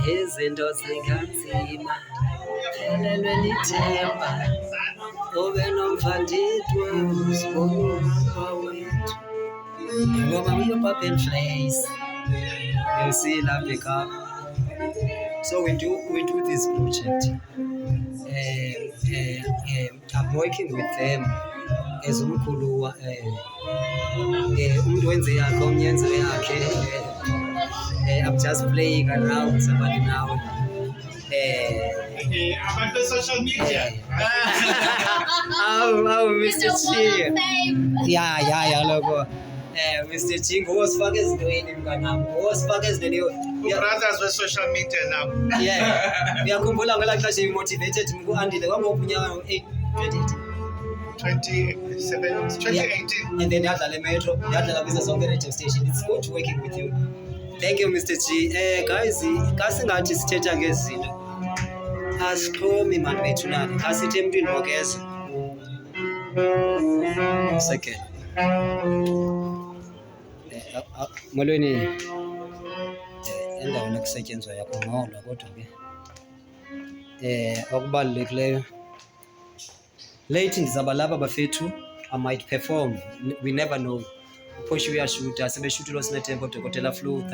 izinto zinganzima phelelwe lithemba ube nomfanditwe usibonwa wethu ngoba we-pop and flays you see la pick up. So we do this project. I'm working with them as umkhulu umuntu wenze yakhe omnyenzo yakhe. I'm just playing around somebody now. About the social media. Oh, Mr. Chi. Yeah, logo. Mr. Chi ngosifaka ezintweni mnganami. Ngosifaka ezintweni. Brothers with social media now. Yeah. Ngiyakhumbula ngelaa xesha i-motivated mku-andile kwangophunyaka 2018. And then yadlala emetro, yadlala kwizo zonke radio station. It's good working with you. Thank you, Mr. G. Guys, kasingathi sithetha ngezinto asixhomi mani bethu nani asithi emntwini wokeza second molweni endaweni ekusetyenzwa yakungqolwa kodwa ke okubalulekileyo late ndizaba lapha bafethu. I might perform, we never know. Uphoshe uyashuta sebeshutile osinatempo Dr. Flu. That's